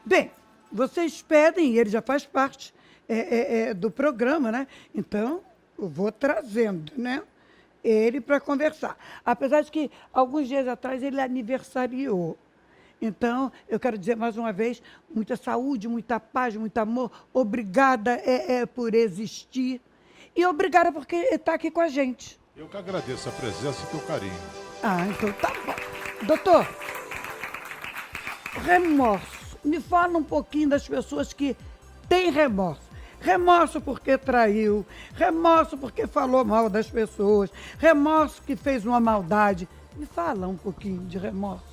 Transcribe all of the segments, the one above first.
Bem, vocês pedem, e ele já faz parte do programa, né? Então, eu vou trazendo, né? Ele para conversar. Apesar de que, alguns dias atrás, ele aniversariou. Então, eu quero dizer mais uma vez, muita saúde, muita paz, muito amor. Obrigada por existir. E obrigada porque está aqui com a gente. Eu que agradeço a presença e o teu carinho. Ah, então tá bom. Doutor, remorso. Me fala um pouquinho das pessoas que têm remorso. Remorso porque traiu, remorso porque falou mal das pessoas, remorso que fez uma maldade. Me fala um pouquinho de remorso.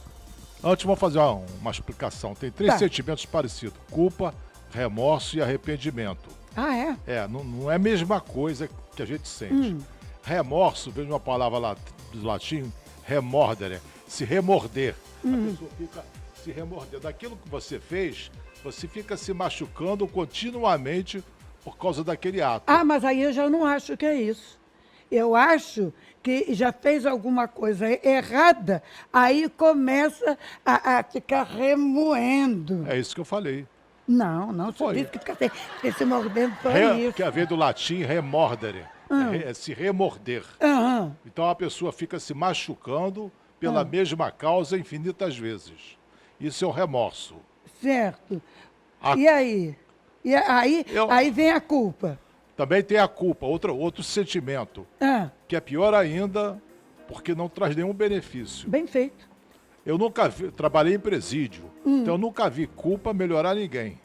Antes, vou fazer uma explicação. Tem três sentimentos parecidos: culpa, remorso e arrependimento. Ah, é? Não é a mesma coisa que a gente sente. Remorso vem de uma palavra lá do latim, remordere, se remorder. A pessoa fica se remorder. Daquilo que você fez, você fica se machucando continuamente por causa daquele ato. Ah, mas aí eu já não acho que é isso. Eu acho que já fez alguma coisa errada, aí começa a ficar remoendo. É isso que eu falei. Não, você Foi. disse que fica se mordendo, foi isso. Que vem do latim remordere, é se remorder. Aham. Então a pessoa fica se machucando pela mesma causa infinitas vezes. Isso é o remorso. Certo. A- E aí? E aí, Eu- aí vem a culpa. Também tem a culpa, outro sentimento, Ah, que é pior ainda, porque não traz nenhum benefício. bem feito. Eu nunca vi, trabalhei em presídio, então eu nunca vi culpa melhorar ninguém.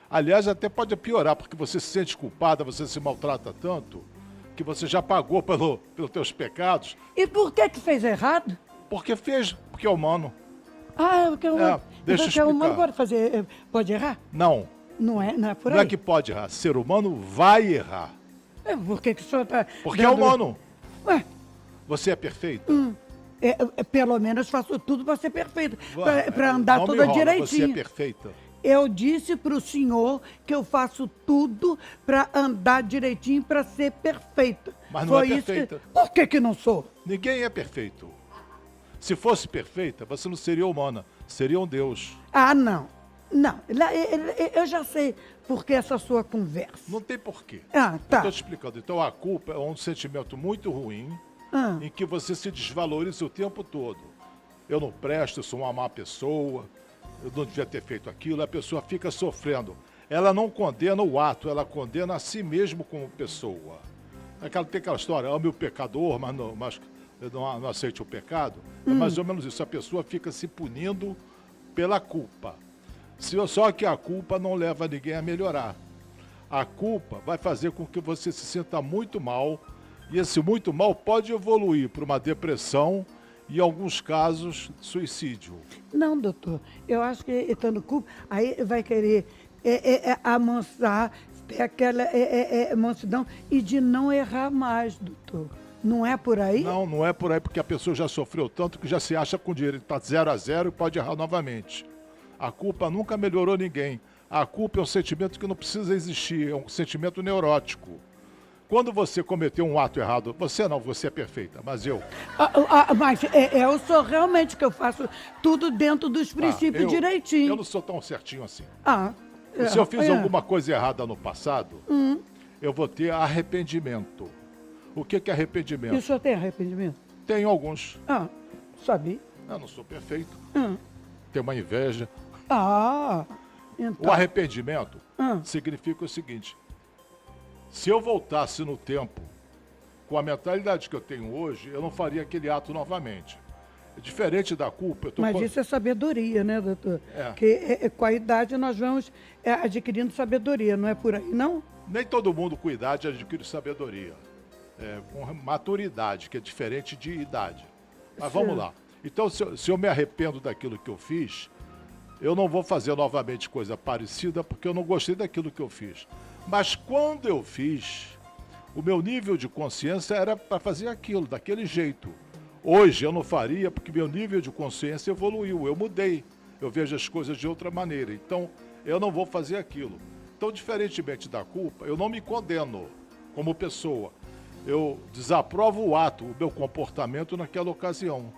Aliás, até pode piorar, porque você se sente culpada, você se maltrata tanto, que você já pagou pelos teus pecados, E por que fez errado? porque é humano. Ah, porque o deixa eu porque o humano explicar. pode fazer, pode errar? Não, Não é por aí? não é que pode errar, ser humano vai errar, Por que o senhor está... porque é humano. Ué, Você é perfeita? pelo menos faço tudo para ser perfeito, Vai, para andar não me toda enrola, direitinho. Você é perfeita. Eu disse para o senhor que eu faço tudo para andar direitinho, para ser perfeita. Mas não Foi é isso que... perfeita. Por que não sou? Ninguém é perfeito. Se fosse perfeita, você não seria humana, seria um Deus. Ah, não. Não, eu já sei por que essa sua conversa. Não tem porquê. Ah, tá. Estou te explicando. Então a culpa é um sentimento muito ruim, Ah. em que você se desvaloriza o tempo todo. Eu não presto, eu sou uma má pessoa, eu não devia ter feito aquilo, a pessoa fica sofrendo. Ela não condena o ato, ela condena a si mesmo como pessoa. Tem aquela história, ame o pecador, mas não aceite o pecado. É mais ou menos isso, a pessoa fica se punindo pela culpa. Só que a culpa não leva ninguém a melhorar. A culpa vai fazer com que você se sinta muito mal, e esse muito mal pode evoluir para uma depressão e, em alguns casos, suicídio. Não, doutor. Eu acho que estando culpa, aí vai querer amansar, ter aquela mansidão e de não errar mais, doutor. Não é por aí? Não é por aí, porque a pessoa já sofreu tanto que já se acha com direito. Está 0-0 e pode errar novamente. A culpa nunca melhorou ninguém. A culpa é um sentimento que não precisa existir, é um sentimento neurótico. Quando você cometeu um ato errado, você é perfeita, mas eu... Mas eu sou realmente que eu faço tudo dentro dos princípios direitinho. Eu não sou tão certinho assim. Se Se eu fiz alguma coisa errada no passado, eu vou ter arrependimento. O que é arrependimento? E o senhor tem arrependimento? Tenho alguns. Sabia. Eu não sou perfeito. Tenho uma inveja. Então. O arrependimento significa o seguinte: se eu voltasse no tempo com a mentalidade que eu tenho hoje, eu não faria aquele ato novamente. Diferente da culpa, Mas isso é sabedoria, né, doutor? É. Que com a idade nós vamos adquirindo sabedoria, não é por aí, não? Nem todo mundo com idade adquire sabedoria. Com maturidade, que é diferente de idade. Mas vamos lá. Então, se eu me arrependo daquilo que eu fiz, eu não vou fazer novamente coisa parecida, porque eu não gostei daquilo que eu fiz. Mas quando eu fiz, o meu nível de consciência era para fazer aquilo, daquele jeito. Hoje eu não faria, porque meu nível de consciência evoluiu, eu mudei. Eu vejo as coisas de outra maneira. Então, eu não vou fazer aquilo. Então, diferentemente da culpa, eu não me condeno como pessoa. Eu desaprovo o ato, o meu comportamento naquela ocasião.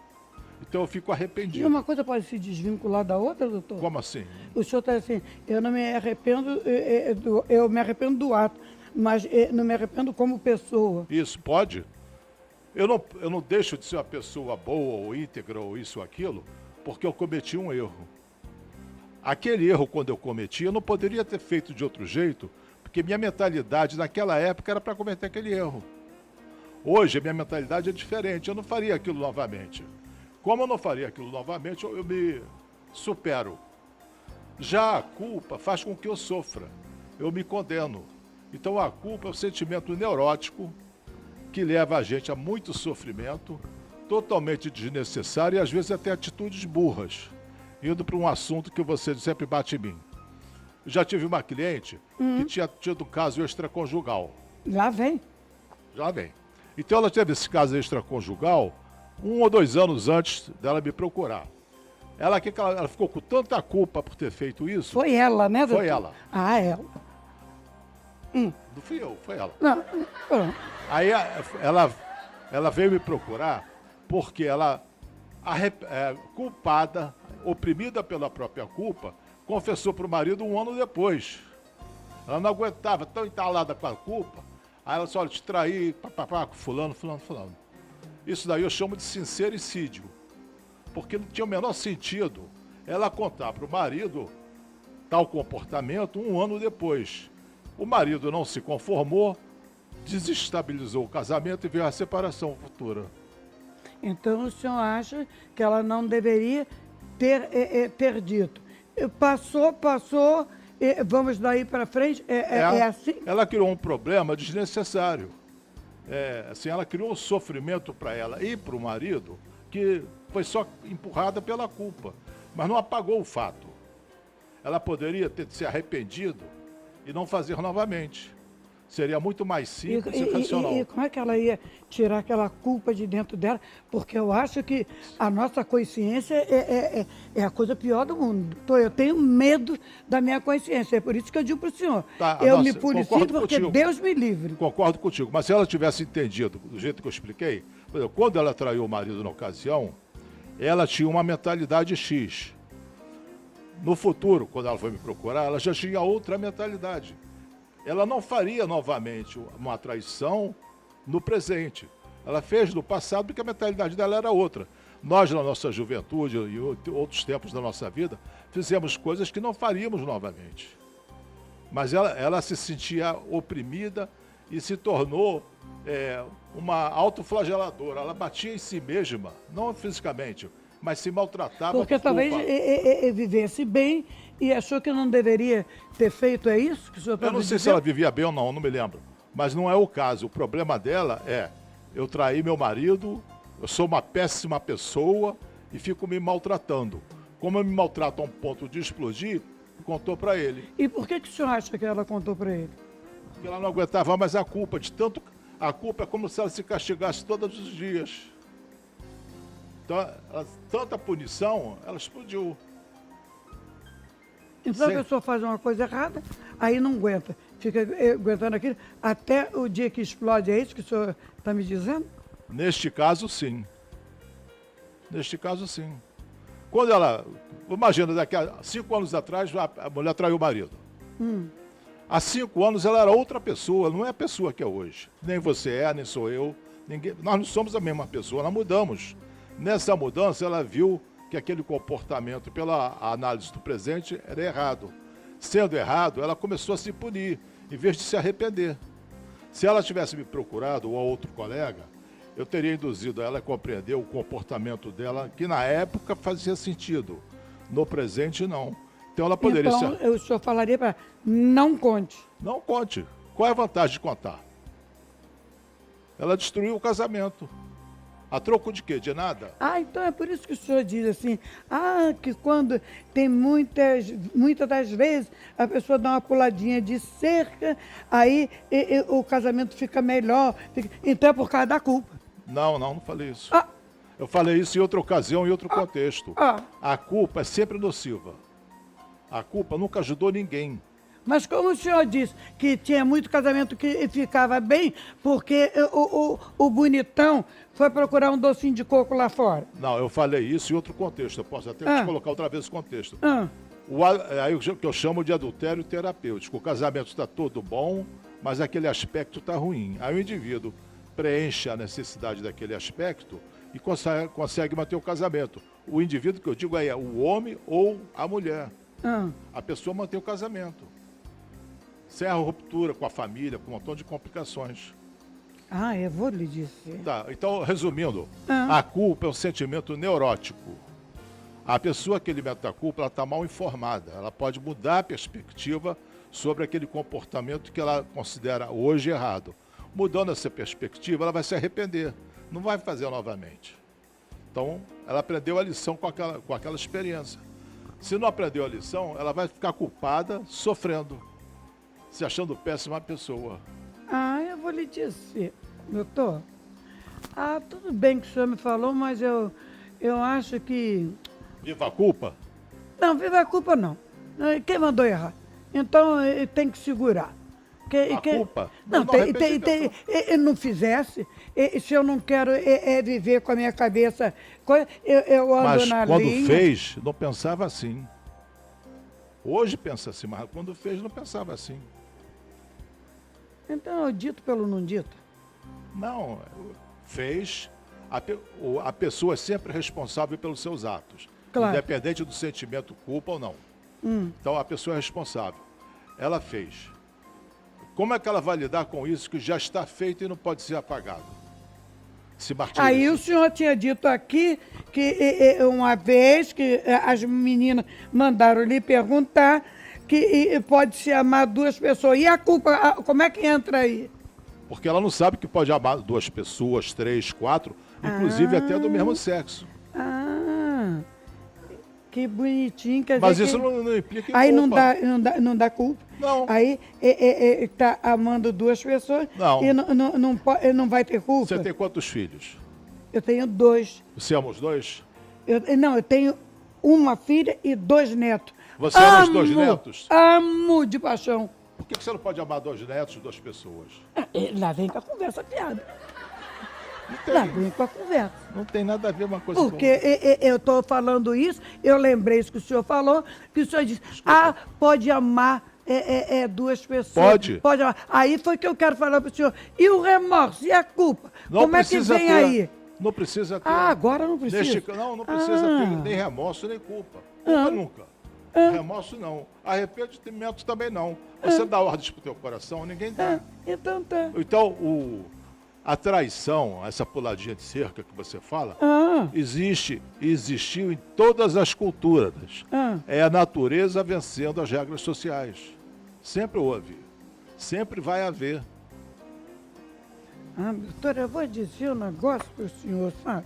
Então eu fico E arrependido. uma coisa pode se desvincular da outra, doutor? Como assim? O senhor está assim, eu não me arrependo, eu me arrependo do ato, mas não me arrependo como pessoa. Isso pode? Eu não deixo de ser uma pessoa boa ou íntegra ou isso ou aquilo, porque eu cometi um erro. Aquele erro, quando eu cometi, eu não poderia ter feito de outro jeito, porque minha mentalidade naquela época era para cometer aquele erro. Hoje, a minha mentalidade é diferente, eu não faria aquilo novamente. Como eu não faria aquilo novamente, eu me supero. Já a culpa faz com que eu sofra, eu me condeno. Então a culpa é um sentimento neurótico que leva a gente a muito sofrimento, totalmente desnecessário e às vezes até atitudes burras, indo para um assunto que você sempre bate em mim. Eu já tive uma cliente que tinha tido um caso extraconjugal. Lá vem. Já vem. Então ela teve esse caso extraconjugal 1 ou 2 anos antes dela me procurar. Ela ficou com tanta culpa por ter feito isso. Foi ela, né, doutor? Foi ela. Ah, ela. Não fui eu, foi ela. Não, pronto. Aí ela veio me procurar porque ela, culpada, oprimida pela própria culpa, confessou para o marido 1 ano depois. Ela não aguentava, tão entalada com a culpa. Aí ela disse, olha, te traí, papapá, com fulano. Isso daí eu chamo de sincericídio. Porque não tinha o menor sentido ela contar para o marido tal comportamento 1 ano depois. O marido não se conformou, desestabilizou o casamento e veio a separação futura. Então o senhor acha que ela não deveria ter dito. Passou, vamos daí para frente, é assim? Ela criou um problema desnecessário. Assim, ela criou um sofrimento para ela e para o marido que foi só empurrada pela culpa, mas não apagou o fato. Ela poderia ter se arrependido e não fazer novamente. Seria muito mais simples e racional. E como é que ela ia tirar aquela culpa de dentro dela? Porque eu acho que a nossa consciência é a coisa pior do mundo. Eu tenho medo da minha consciência. É por isso que eu digo para o senhor. Me policio porque contigo. Deus me livre. Concordo contigo. Mas se ela tivesse entendido do jeito que eu expliquei, por exemplo, quando ela traiu o marido na ocasião, ela tinha uma mentalidade X. No futuro, quando ela foi me procurar, ela já tinha outra mentalidade. Ela não faria novamente uma traição no presente. Ela fez no passado porque a mentalidade dela era outra. Nós, na nossa juventude e outros tempos da nossa vida, fizemos coisas que não faríamos novamente. Mas ela se sentia oprimida e se tornou uma autoflageladora. Ela batia em si mesma, não fisicamente, mas se maltratava. Porque talvez vivesse bem e achou que não deveria ter feito, é isso que o senhor está dizendo? Eu não sei se ela vivia bem ou não me lembro. Mas não é o caso. O problema dela eu traí meu marido, eu sou uma péssima pessoa e fico me maltratando. Como eu me maltrato a um ponto de explodir, contou para ele. E por que o senhor acha que ela contou para ele? Porque ela não aguentava mais a culpa. A culpa é como se ela se castigasse todos os dias. Então, tanta punição, ela explodiu. Então Sim. a pessoa faz uma coisa errada, aí não aguenta. Fica aguentando aquilo até o dia que explode. É isso que o senhor está me dizendo? Neste caso, sim. Neste caso, sim. Quando ela... Imagina, daqui a 5 anos atrás, a mulher traiu o marido. Há 5 anos ela era outra pessoa, não é a pessoa que é hoje. Nem você nem sou eu. Nós não somos a mesma pessoa, nós mudamos. Nessa mudança, ela viu que aquele comportamento, pela análise do presente, era errado. Sendo errado, ela começou a se punir, em vez de se arrepender. Se ela tivesse me procurado, ou a outro colega, eu teria induzido ela a compreender o comportamento dela, que na época fazia sentido. No presente, não. Então ela poderia então, o senhor falaria para não conte. Não conte. Qual é a vantagem de contar? Ela destruiu o casamento. A troco de quê? De nada? Então é por isso que o senhor diz assim, que quando tem muitas das vezes a pessoa dá uma puladinha de cerca, aí o casamento fica melhor. Então é por causa da culpa. Não falei isso. Eu falei isso em outra ocasião, em outro contexto. A culpa é sempre nociva. A culpa nunca ajudou ninguém. Mas como o senhor disse que tinha muito casamento que ficava bem, porque o bonitão foi procurar um docinho de coco lá fora. Não, eu falei isso em outro contexto. Eu posso até te colocar outra vez esse contexto. Ah, Aí o que eu chamo de adultério terapêutico. O casamento está todo bom, mas aquele aspecto está ruim. Aí o indivíduo preenche a necessidade daquele aspecto e consegue manter o casamento. O indivíduo que eu digo é o homem ou a mulher. A pessoa mantém o casamento. Sem a ruptura com a família, com um montão de complicações. eu vou lhe dizer. Tá, então, resumindo, a culpa é um sentimento neurótico. A pessoa que alimenta a culpa, ela está mal informada. Ela pode mudar a perspectiva sobre aquele comportamento que ela considera hoje errado. Mudando essa perspectiva, ela vai se arrepender. Não vai fazer novamente. Então, ela aprendeu a lição com aquela experiência. Se não aprendeu a lição, ela vai ficar culpada, sofrendo, se achando péssima pessoa. Eu vou lhe dizer, doutor. Tudo bem que o senhor me falou, mas eu acho que... Viva a culpa? Não, viva a culpa não. Quem mandou errar? Então, tem que segurar. Culpa? Não, não fizesse. Se eu não quero viver com a minha cabeça, eu ando Mas na quando linha. fez, não pensava assim. Hoje pensa assim, mas quando fez, não pensava assim. Então, eu dito pelo não dito. Não, fez. A pessoa é sempre responsável pelos seus atos. Claro. Independente do sentimento culpa ou não. Então, a pessoa é responsável. Ela fez. Como é que ela vai lidar com isso que já está feito e não pode ser apagado? Se martiriza. Aí o senhor tinha dito aqui que uma vez que as meninas mandaram lhe perguntar que pode-se amar duas pessoas. E a culpa, como é que entra aí? Porque ela não sabe que pode amar duas pessoas, três, quatro, inclusive até do mesmo sexo. Que bonitinho. Quer Mas dizer isso que... não implica em Aí culpa. não dá culpa. Não. Aí está amando duas pessoas Não. e não vai ter culpa. Você tem quantos filhos? Eu tenho 2. Você ama os dois? Eu tenho uma filha e 2 netos. Você ama os 2 netos? Amo de paixão. Por que você não pode amar 2 netos, 2 pessoas? Lá vem com a conversa fiada. Não tem, Lá vem com a conversa. não tem nada a ver uma coisa Porque eu estou falando isso, eu lembrei isso que o senhor falou, que o senhor disse, pode amar 2 pessoas. Pode. Amar. Aí foi que eu quero falar para o senhor. E o remorso, e a culpa? Não Como é que precisa vem ter. aí? Não precisa ter. Agora não precisa. Não precisa ter nem remorso, nem culpa. Culpa nunca. Remorso não. Arrependimento também não. Você dá ordens pro teu coração, ninguém dá. Então tá. Então, a traição, essa puladinha de cerca que você fala, existiu em todas as culturas. É a natureza vencendo as regras sociais. Sempre houve. Sempre vai haver. Doutora, eu vou dizer um negócio para o senhor, sabe?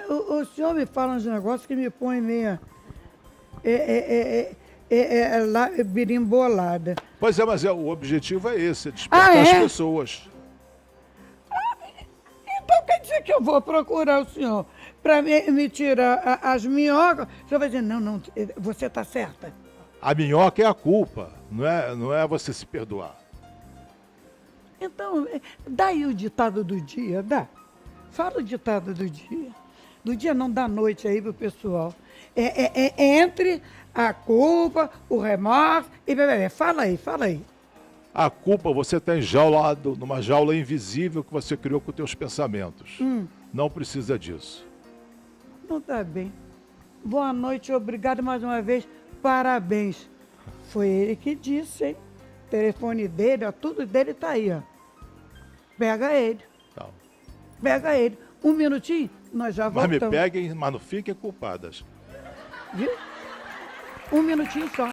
O senhor me fala uns negócios que me põe meio lá, birimbolada. Pois é, mas o objetivo é esse, é despertar as pessoas. Então quer dizer que eu vou procurar o senhor para me tirar as minhocas? O senhor vai dizer, não, você está certa. A minhoca é a culpa, não é você se perdoar. Então, dá aí o ditado do dia, dá. Fala o ditado do dia. Do dia não, da noite aí pro pessoal. Entre a culpa, o remorso e bebê. Fala aí. A culpa você está enjaulado numa jaula invisível que você criou com teus pensamentos. Não precisa disso. Não tá bem. Boa noite, obrigado mais uma vez. Parabéns. Foi ele que disse, hein? O telefone dele, ó, tudo dele tá aí, ó. Pega ele. Não. Pega ele. 1 minutinho, nós já Mas voltamos. me peguem, mas não fiquem culpadas. Viu? 1 minutinho só.